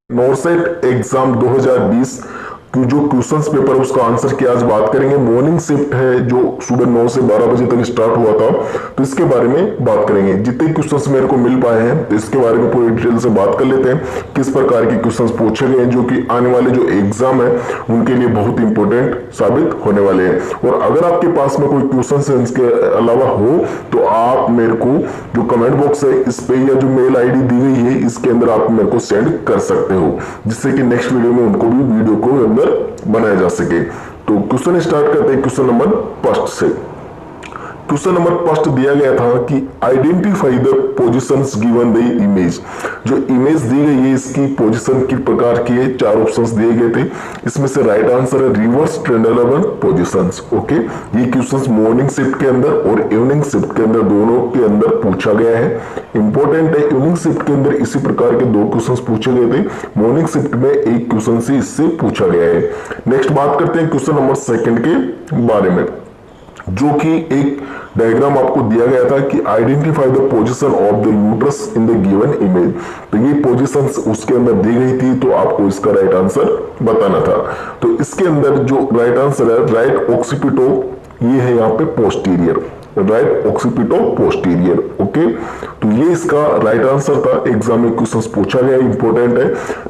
NORCET exam 2020 की जो questions paper है उसका आंसर की आज बात करेंगे। मॉर्निंग शिफ्ट है जो सुबह 9 से 12 बजे तक स्टार्ट हुआ था, तो इसके बारे में बात करेंगे। जितने क्वेश्चंस मेरे को मिल पाए हैं तो इसके बारे में पूरी डिटेल से बात कर लेते हैं। किस प्रकार के क्वेश्चंस पूछे गए हैं जो कि आने वाले जो एग्जाम है उनके लिए बहुत इंपॉर्टेंट साबित होने वाले हैं। और अगर आपके पास में कोई क्वेश्चन है इसके अलावा हो तो आप मेरे को जो कमेंट बॉक्स है इस पे या जो मेल आईडी दी गई है इसके अंदर आप मेरे को सेंड कर सकते हो, जिससे कि नेक्स्ट वीडियो में उनको भी वीडियो को अंदर बनाया जा सके। तो क्वेश्चन स्टार्ट करते हैं क्वेश्चन नंबर फर्स्ट से। क्वेश्चन नंबर फर्स्ट दिया गया था कि identify the positions given the image. जो इमेज दी गई है इसकी पोजीशन किस प्रकार की है, 4 ऑप्शंस दिए गए थे। इसमें से राइट आंसर है रिवर्स ट्रेंडलेबल पोजीशंस। ओके, ये क्वेश्चंस मॉर्निंग शिफ्ट के अंदर और इवनिंग शिफ्ट के अंदर दोनों के अंदर पूछा गया है। इंपॉर्टेंट है, इवनिंग शिफ्ट के अंदर इसी प्रकार के 2 क्वेश्चंस पूछे गए थे, मॉर्निंग शिफ्ट में 1 क्वेश्चन से इससे पूछा गया है। नेक्स्ट बात करते हैं क्वेश्चन नंबर सेकंड के बारे में, जो कि एक डायग्राम आपको दिया गया था कि identify the position of the uterus in the given image. तो ये पोजीशंस उसके अंदर दी गई थी, तो आपको इसका राइट आंसर बताना था। तो इसके अंदर जो राइट आंसर है राइट ऑक्सीपिटो, ये है यहाँ पे posterior, right occipito posterior. Okay, तो ये इसका राइट आंसर था। एग्जाम में क्वेश्चंस पूछा गया, इंपॉर्टेंट है।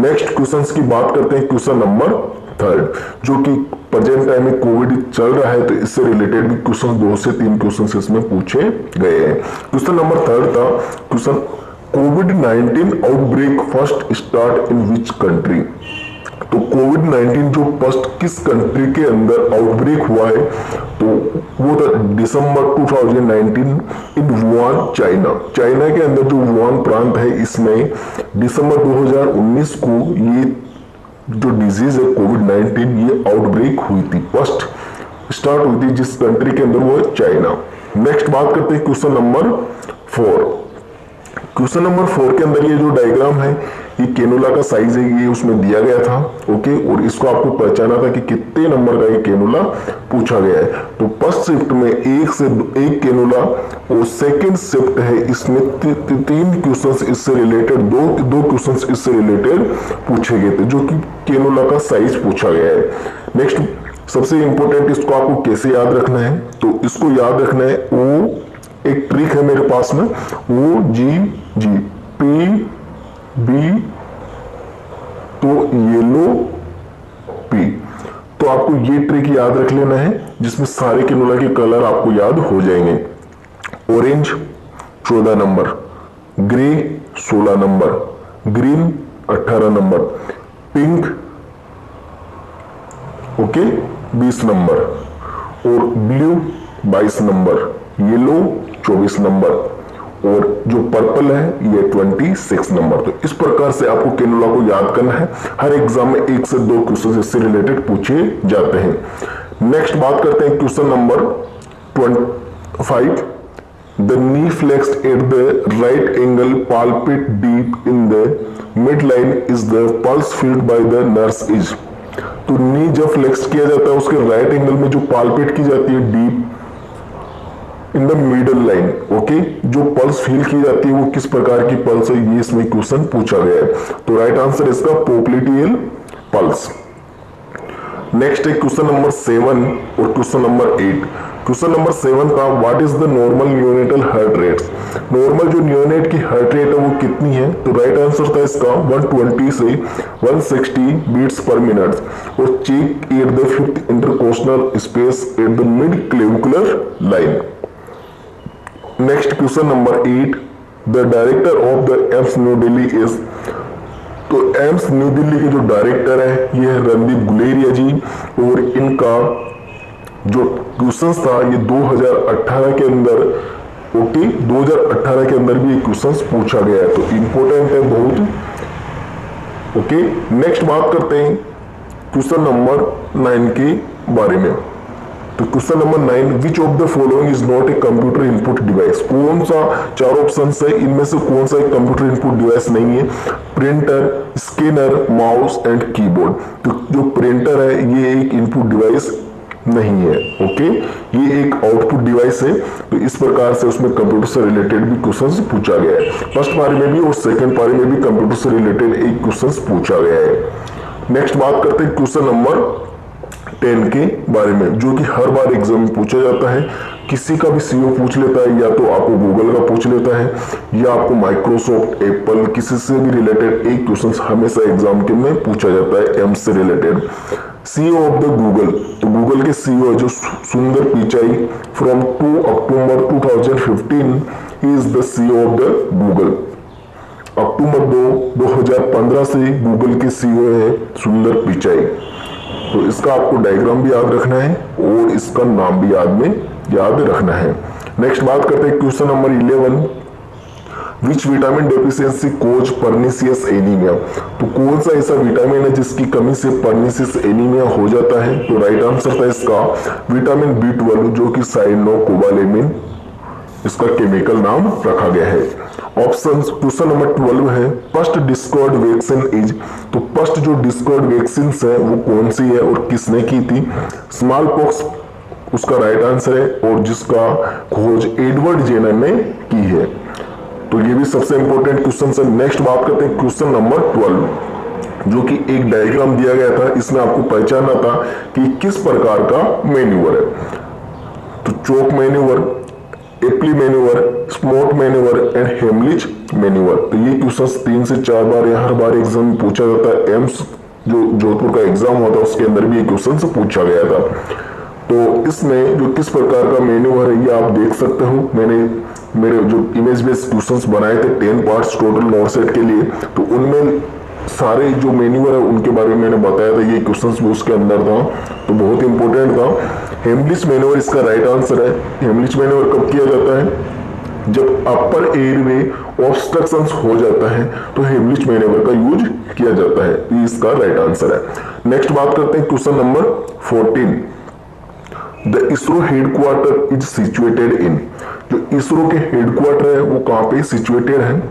नेक्स्ट क्वेश्चंस की बात करते हैं क्वेश्चन नंबर थर्ड, जो कि प्रेजेंट टाइम में कोविड चल रहा है तो इससे रिलेटेड भी क्वेश्चन 2 से 3 क्वेश्चन इसमें पूछे गए हैं। क्वेश्चन नंबर थर्ड था question covid outbreak first start in which country. तो कोविड-19 जो फर्स्ट किस कंट्री के अंदर आउटब्रेक हुआ है, तो वो था दिसंबर 2019 इन वुहान, चाइना। चाइना के अंदर जो वुहान प्रांत है इसमें दिसंबर 2019 को ये जो डिजीज है कोविड-19 ये आउटब्रेक हुई थी, फर्स्ट स्टार्ट हुई थी जिस कंट्री के अंदर वो है चाइना। नेक्स्ट बात करते हैं क्वेश्चन नंबर 4। क्वेश्चन नंबर 4 के अंदर ये जो डायग्राम है ये केनुला का साइज है, ये उसमें दिया गया था। ओके, और इसको आपको पहचाना था कि कितने नंबर का ये केनुला पूछा गया है। तो फर्स्ट शिफ्ट में 1 से 1 केनुला और सेकंड शिफ्ट है इसमें 3 क्वेश्चंस इससे रिलेटेड, दो क्वेश्चंस इससे रिलेटेड पूछे गए थे, जो कि केनुला का साइज पूछा गया है। नेक्स्ट सबसे इंपॉर्टेंट, इसको आपको कैसे याद रखना है, तो इसको याद रखना है ओ, एक ट्रिक है मेरे पास में, ओ जी जी पी बी तो येलो पी। तो आपको ये ट्रिक याद रख लेना है जिसमें सारे केनुला के कलर आपको याद हो जाएंगे। Orange 14 number, grey 16 number, green 18 number, pink okay 20 number और ब्लू 22 नंबर, येलो 24 नंबर और जो पर्पल है ये 26 नंबर। तो इस प्रकार से आपको केनुला को याद करना है। हर एग्जाम में 1 से 2 क्वेश्चन इससे रिलेटेड पूछे जाते हैं। नेक्स्ट बात करते हैं question number 25। The knee flexed at the right angle palpate deep in the mid line is the pulse field by the nurse is. तो नी जब फ्लेक्स किया जाता है उसके राइट एंगल में जो पाल्पेट की जाती है deep in the middle line, okay, जो पल्स फील की जाती है वो किस प्रकार की पल्स है, ये इसमें क्वेश्चन पूछा गया है। तो राइट आंसर इसका पोप्लिटियल पल्स। नेक्स्ट है क्वेश्चन नंबर 7 और क्वेश्चन नंबर 8। क्वेश्चन नंबर 7 का what is the normal neonatal heart rate. Normal जो न्यूनेट की हार्ट रेट है वो कितनी है, तो राइट आंसर था इसका 120 से 160 बीट्स पर मिनट और check at the 5th intercostal space at the mid clavicular line. Next question number 8, the director of the AIIMS New Delhi is. तो एम्स न्यू दिल्ली के जो डायरेक्टर है ये है रणदीप गुलेरिया जी, और इनका जो क्वेश्चन था ये 2018 के अंदर, ओके 2018 के अंदर भी ये क्वेश्चन पूछा गया है, तो इंपॉर्टेंट है बहुत। ओके, नेक्स्ट बात करते हैं क्वेश्चन नंबर 9 के बारे में। तो question number 9, which of the following is not a computer input device. कौन सा 4 ऑप्शन है इनमें से कौन सा एक कंप्यूटर इनपुट डिवाइस नहीं है। Printer, scanner, mouse and keyboard. तो जो प्रिंटर है ये एक इनपुट डिवाइस नहीं है। ओके, ये एक आउटपुट डिवाइस है। तो इस प्रकार से उसमें कंप्यूटर से रिलेटेड भी क्वेश्चंस पूछा गया है। फर्स्ट पारी में भी और सेकंड पारी में भी कंप्यूटर से रिलेटेड एक क्वेश्चंस पूछा गया है। नेक्स्ट बात करते हैं क्वेश्चन नंबर 10 के बारे में, जो कि हर बार एग्जाम में पूछा जाता है। किसी का भी सीईओ पूछ लेता है, या तो आपको गूगल का पूछ लेता है, या आपको माइक्रोसॉफ्ट, एप्पल, किसी से भी रिलेटेड एक क्वेश्चन हमेशा एग्जाम के में पूछा जाता है, एम से related. CEO of the Google, तो गूगल के सीईओ जो Sundar Pichai, from 2 October 2015 he is the CEO of the Google. अक्टूबर 2015 से गूगल के सीईओ है सुंदर पिचाई। तो इसका आपको डायग्राम भी याद रखना है और इसका नाम भी याद रखना है। नेक्स्ट बात करते हैं question number 11, which vitamin deficiency cause pernicious anaemia. तो कौन सा ऐसा विटामिन है जिसकी कमी से पर्निशियस एनीमिया हो जाता है? तो राइट आंसर था इसका विटामिन B12, जो कि साइनोकोबालेमिन इसका केमिकल नाम रखा गया है। ऑप्शन क्वेश्चन नंबर 12 है, फर्स्ट डिस्कवर्ड वैक्सीन इज। तो फर्स्ट जो डिस्कवर्ड वैक्सीन है वो कौन सी है और किसने की थी? स्मॉल पॉक्स उसका राइट आंसर है, और जिसका खोज एडवर्ड जेनर ने की है। तो ये भी सबसे इंपॉर्टेंट क्वेश्चन है। नेक्स्ट बात करते हैं क्वेश्चन नंबर 12, जो कि एक डायग्राम दिया गया था, इसमें आपको पहचानना था कि किस प्रकार का मैन्यूवर है। तो choke manoeuvre, Epley manoeuvre, Semont manoeuvre and Heimlich manoeuvre. तो ये क्वेश्चंस 3 से 4 बार या हर बार एग्जाम में पूछा जाता है। एम्स जो जोधपुर का एग्जाम हुआ था उसके अंदर भी ये क्वेश्चन पूछा गया था। तो इसमें जो किस प्रकार का मैन्यूवर है ये आप देख सकते हो। मैंने मेरे जो इमेज बेस्ड क्वेश्चंस बनाए थे 10 पार्ट्स टोटल नोट सेट के लिए, तो उनमें सारे जो मैन्यूवर है उनके बारे में मैंने बताया था। ये क्वेश्चंस भी उसके अंदर था, तो बहुत इंपॉर्टेंट था। हेमलिच मैन्यूवर इसका राइट आंसर है। हेमलिच मैन्यूवर कब किया जाता है? जब अपर एयरवे ऑब्स्ट्रक्शंस हो जाता है तो हेमलिच मैन्यूवर का यूज किया जाता है। ये इसका राइट आंसर है। नेक्स्ट बात करते हैं question number 14, the ISRO headquarter is situated in. जो इसरो के हेडक्वार्टर है वो कहां पे सिचुएटेड है?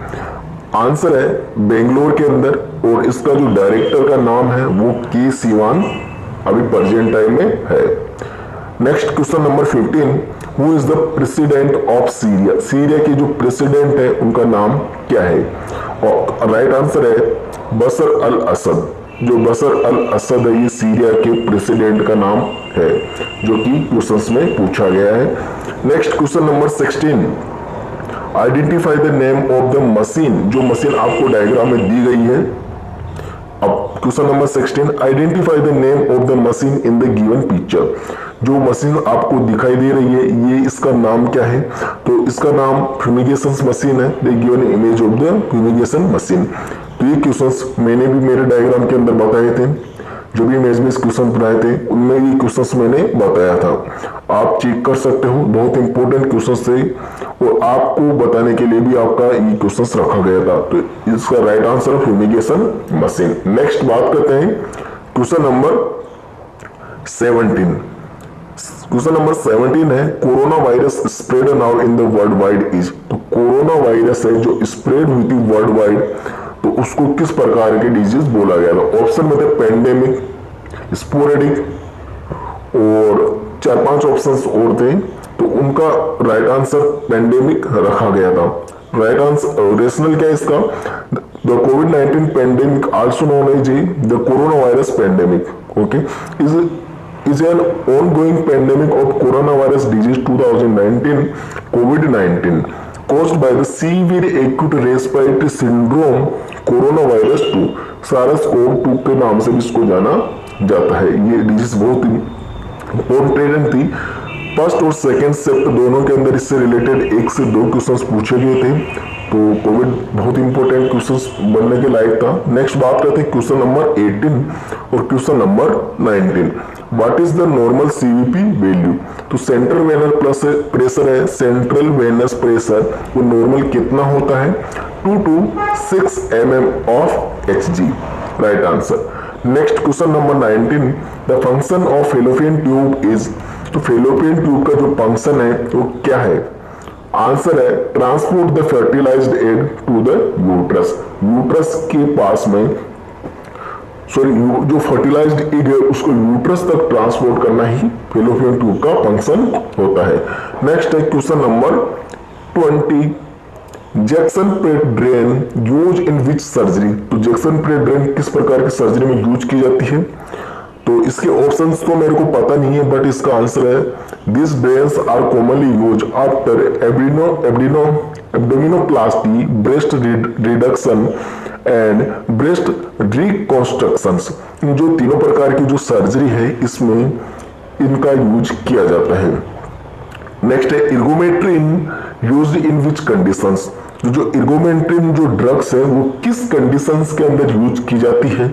आंसर है बेंगलोर के अंदर, और इसका जो डायरेक्टर का नाम है वो के सिवान अभी प्रेजेंट टाइम में है। Next question number 15, who is the president of Syria. Syria के जो प्रेसिडेंट है उनका नाम क्या है? और राइट आंसर है बशर अल असद। जो बशर अल असद है ये सीरिया के प्रेसिडेंट का नाम है, जो कि क्वेश्चंस में पूछा गया है। Next question number 16, identify the name of the machine. जो मशीन आपको डायग्राम में दी गई है। अब question number 16, identify the name of the machine in the given picture. जो मशीन आपको दिखाई दे रही है ये इसका नाम क्या है? तो इसका नाम फ्यूमिगेशन मशीन है। The given image of the fumigation machine. तो ये क्वेश्चंस मैंने भी मेरे डायग्राम के अंदर बताए थे। जो भी इमेज बेस्ड क्वेश्चन बनाए थे उनमें ये क्वेश्चंस मैंने बताया था, आप चेक कर सकते हो। बहुत इंपॉर्टेंट क्वेश्चंस थे और आपको बताने के लिए भी आपका ये क्वेश्चंस रखा गया था। तो इसका राइट आंसर है फ्यूमिगेशन मशीन। नेक्स्ट बात करते हैं क्वेश्चन नंबर 17। क्वेश्चन नंबर 17 है, corona virus spread now in the world wide is. तो कोरोना वायरस है जो स्प्रेड हुई थी वर्ल्ड वाइड, तो उसको किस प्रकार के डिजीज बोला गया था? ऑप्शन में थे पेंडेमिक, स्पोरेडिक और 4-5 ऑप्शंस और थे, तो उनका राइट आंसर पेंडेमिक रखा गया था। राइट आंसर रेशनल क्या है इसका? द कोविड-19 pandemic also known as the corona virus pandemic. Okay, is an ongoing pandemic of coronavirus disease 2019 COVID-19 caused by the severe acute respiratory syndrome coronavirus 2 SARS-CoV-2 के नाम से भी इसको जाना जाता है। ये डिजीज बहुत इंपॉर्टेंट थी। फर्स्ट और सेकेंड शिफ्ट दोनों के अंदर इससे रिलेटेड 1 से 2 क्वेश्चंस पूछे गए थे, तो कोविड बहुत इंपॉर्टेंट क्वेश्चंस बनने के लायक था। नेक्स्ट बात करते हैं क्वेश्चन नंबर 18 और question number 19, what is the normal CVP value. तो सेंट्रल वेनस प्रेशर है, सेंट्रल वेनस प्रेशर वो नॉर्मल कितना होता है? 2 to 6 mm of Hg, right answer. Next question number 19, the function of fallopian tube is. तो fallopian tube का जो function है वो क्या है? आंसर है transport the fertilised egg to the uterus. Uterus के पास में सॉरी जो फर्टिलाइज्ड एग है उसको यूट्रस तक ट्रांसपोर्ट करना ही फैलोपियन ट्यूब का फंक्शन होता है। नेक्स्ट है question number 20, Jackson parade drain use in which surgery. तो जैक्सन प्रेट ड्रेन किस प्रकार की सर्जरी में यूज की जाती है? तो इसके ऑप्शंस तो मेरे को पता नहीं है, बट इसका आंसर है this drains are commonly use after abdominoplasty, breast reduction and breast reconstructions. इन जो तीनों प्रकार की जो सर्जरी है इसमें इनका यूज किया जाता है। नेक्स्ट है इर्गोमेट्रिन यूज्ड इन विच कंडीशंस। जो इर्गोमेट्रिन जो ड्रग्स है वो किस कंडीशंस के अंदर यूज की जाती है,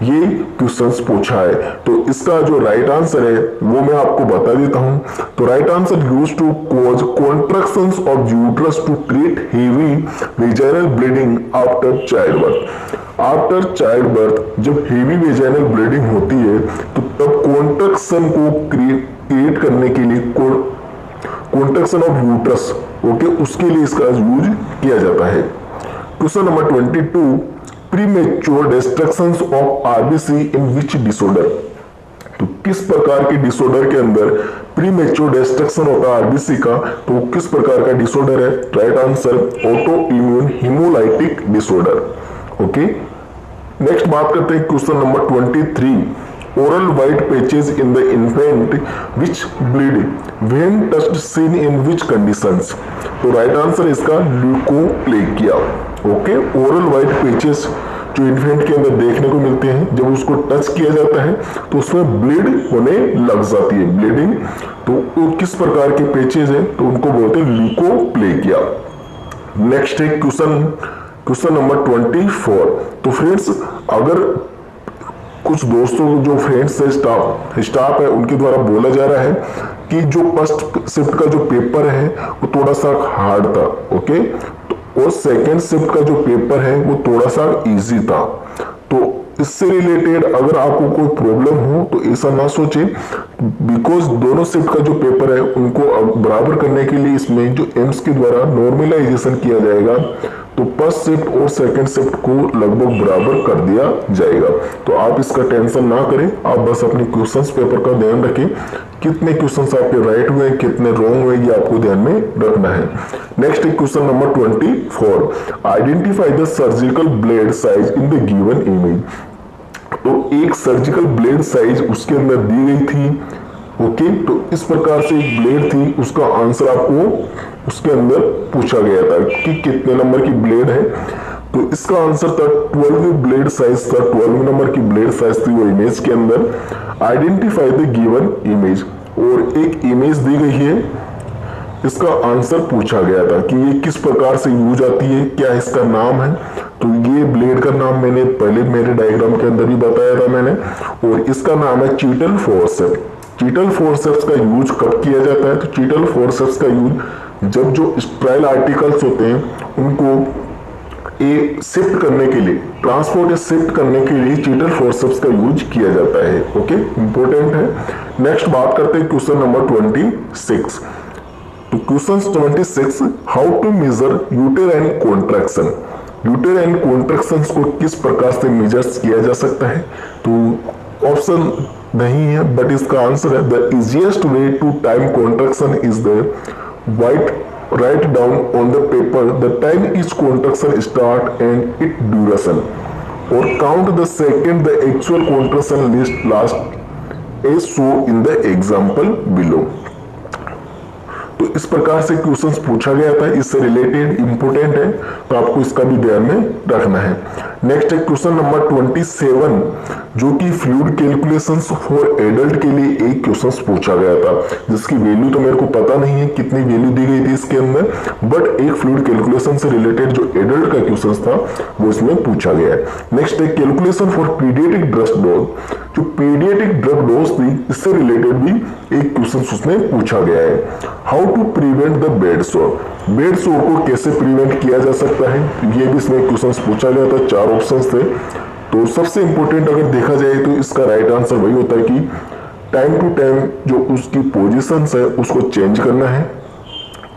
ये क्वेश्चंस पूछा है। तो इसका जो राइट आंसर है वो मैं आपको बता देता हूं। तो right answer use to cause contractions of uterus to treat heavy vaginal bleeding after child birth. After child birth जब हेवी वेजाइनल ब्लीडिंग होती है तो तब कॉन्ट्रैक्शन को क्रिएट करने के लिए कॉन्ट्रैक्शन ऑफ यूट्रस, ओके, उसके लिए इसका यूज किया जाता है। Question number 22, premature destructions of RBC in which disorder. तो किस प्रकार के डिसऑर्डर के अंदर प्रीमेच्योर डिस्ट्रक्शन होता है आरबीसी का, तो किस प्रकार का डिसऑर्डर है? Right answer auto immune haemolytic disorder. Okay, next बात करते हैं question number 23, oral white patches in the infant which bleed when touched seen in which conditions। तो राइट आंसर इसका leukoplakia. Okay, oral white patches जो infant के अंदर देखने को मिलते हैं, जब उसको टच किया जाता है तो उसमें ब्लीड होने लग जाती है, ब्लीडिंग। तो वो किस प्रकार के पेचेस हैं, तो उनको बोलते हैं ल्यूकोप्लेकिया। नेक्स्ट है क्वेश्चन नंबर 24। तो फ्रेंड्स, अगर कुछ दोस्तों जो फ्रेंड्स है, स्टाफ है, उनके द्वारा बोला जा रहा है कि जो फर्स्ट शिफ्ट का जो पेपर है वो थोड़ा सा हार्ड था, ओके, तो और सेकेंड शिफ्ट का जो पेपर है वो थोड़ा सा इजी था। तो इससे रिलेटेड अगर आपको कोई प्रॉब्लम हो तो ऐसा ना सोचे, बिकॉज दोनों शिफ्ट का जो पेपर है उनको बराबर करने के लिए इसमें जो एम्स के द्वारा नॉर्मलाइजेशन किया जाएगा, तो फर्स्ट शिफ्ट और सेकंड शिफ्ट को लगभग बराबर कर दिया जाएगा। तो आप इसका टेंशन ना करें, आप बस अपने क्वेश्चंस पेपर का ध्यान रखें, कितने क्वेश्चंस आपके राइट हुए, कितने रॉन्ग हुए, ये आपको ध्यान में रखना है। Next question number 24, identify the surgical blade size in the given image. तो एक सर्जिकल ब्लेड साइज उसके अंदर दी गई थी, ओके, तो इस प्रकार से एक ब्लेड थी, उसका आंसर आपको उसके अंदर पूछा गया था कि कितने नंबर की ब्लेड है। तो इसका आंसर था 12 ब्लेड साइज था, 12 नंबर की ब्लेड साइज थी वो इमेज के अंदर। आइडेंटिफाई द गिवन इमेज, और एक इमेज दी गई है, इसका आंसर पूछा गया था कि ये किस प्रकार से यूज आती है, क्या इसका नाम है। तो ये ब्लेड का नाम मैंने पहले मेरे डायग्राम के अंदर भी बताया था मैंने, और इसका नाम है चीटल फोर्सेप्स। चीटल फोर्सेप्स का यूज कब किया जाता है? तो चीटल फोर्सेप्स का यूज जब जो स्ट्राइल आर्टिकल्स होते हैं उनको शिफ्ट करने के लिए, ट्रांसपोर्ट या शिफ्ट करने के लिए चीटल फोर्सेप्स का यूज किया जाता है। ओके, इंपॉर्टेंट है। नेक्स्ट बात करते हैं क्वेश्चन नंबर 26। तो question 26, how to measure uterine contraction. Uterine contractions को किस प्रकार से मेजर्स किया जा सकता है? तो ऑप्शन नहीं है, बट इसका आंसर है the easiest way to time contraction is the write down on the paper the time each contraction start and its duration, or count the second the actual contraction last as shown in the example below। तो इस प्रकार से questions पूछा गया था, इससे related important है, तो आपको इसका भी ध्यान में रखना है। नेक्स्ट है क्वेश्चन नंबर 27, जो कि फ्लूइड कैलकुलेशंस फॉर एडल्ट के लिए एक क्वेश्चंस पूछा गया था, जिसकी वैल्यू तो मेरे को पता नहीं है कितनी वैल्यू दी गई थी इसके अंदर, बट एक फ्लूइड कैलकुलेशन से रिलेटेड जो एडल्ट का क्वेश्चंस था वो इसमें पूछा गया है। नेक्स्ट है calculation for paediatric drug dose. जो पीडियाट्रिक ड्रग डोज थी इससे रिलेटेड भी एक क्वेश्चन उसमें पूछा गया है। How to prevent the bed sore. Bed sore को कैसे प्रिवेंट किया जा सकता है, ये भी इसमें क्वेश्चन पूछा गया था। 4 ऑप्शंस थे। तो सबसे इंपॉर्टेंट अगर देखा जाए तो इसका राइट आंसर वही होता है कि टाइम टू टाइम जो उसकी पोजीशंस है उसको चेंज करना है।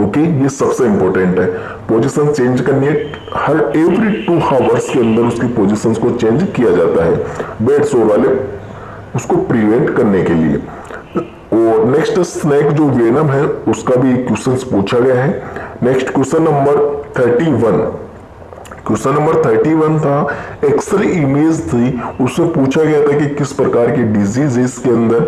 ओके, ये सबसे इंपॉर्टेंट है। पोजीशन चेंज करनी है, हर एवरी 2 आवर्स के अंदर उसकी पोजीशंस को चेंज किया जाता है बेड सोर वाले उसको प्रिवेंट करने के लिए। और नेक्स्ट स्नेक जो वेनम है उसका भी क्वेश्चन पूछा गया है। Next question number 31, question number 31 था, एक्सरे इमेज थी, उससे पूछा गया था कि किस प्रकार की डिजीज है इसके अंदर,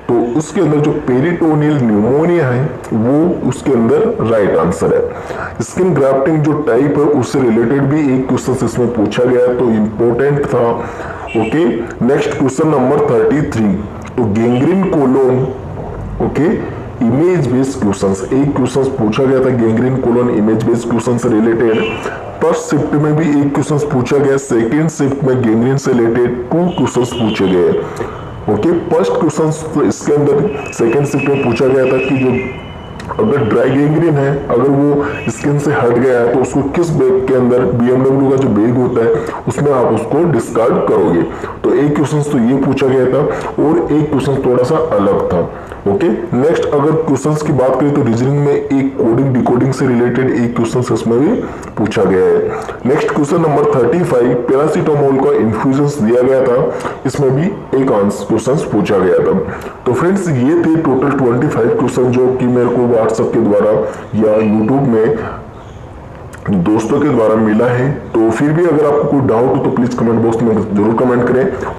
तो उसके अंदर जो पेरिटोनियल न्यूमोनिया है वो उसके अंदर राइट आंसर है। स्किन ग्राफ्टिंग जो टाइप है उससे रिलेटेड भी एक क्वेश्चन इसमें पूछा गया तो इंपॉर्टेंट था। ओके, नेक्स्ट क्वेश्चन नंबर 33, तो gangrene colon, okay, image based questions, एक क्वेश्चन पूछा गया था gangrene colon image based question से रिलेटेड। फर्स्ट शिफ्ट में भी एक क्वेश्चन पूछा गया, सेकेंड शिफ्ट में गैंग्रीन से रिलेटेड 2 क्वेश्चन पूछे गए। ओके, फर्स्ट क्वेश्चन तो इसके अंदर सेकेंड शिफ्ट में पूछा गया था कि जो अगर ड्राई गैंग्रीन है, अगर वो स्किन से हट गया है तो उसको किस बैग के अंदर, BMW का जो बैग होता है उसमें आप उसको डिस्कार्ड करोगे। तो एक क्वेश्चन तो ये पूछा गया था और एक क्वेश्चन थोड़ा सा अलग था। ओके, नेक्स्ट अगर क्वेश्चंस की बात करें तो रीजनिंग में एक कोडिंग डिकोडिंग से रिलेटेड एक क्वेश्चन इसमें भी पूछा गया है। नेक्स्ट क्वेश्चन नंबर 35, पैरासीटामोल का इन्फ्यूजन दिया गया था, इसमें भी एक आंसर क्वेश्चन पूछा गया था। तो फ्रेंड्स ये थे टोटल 25 क्वेश्चन जो कि मेरे को व्हाट्सएप के द्वारा या यूट्यूब में दोस्तों के द्वारा मिला है। तो फिर भी अगर आपको कोई डाउट हो तो प्लीज कमेंट बॉक्स में जरूर कमेंट करें।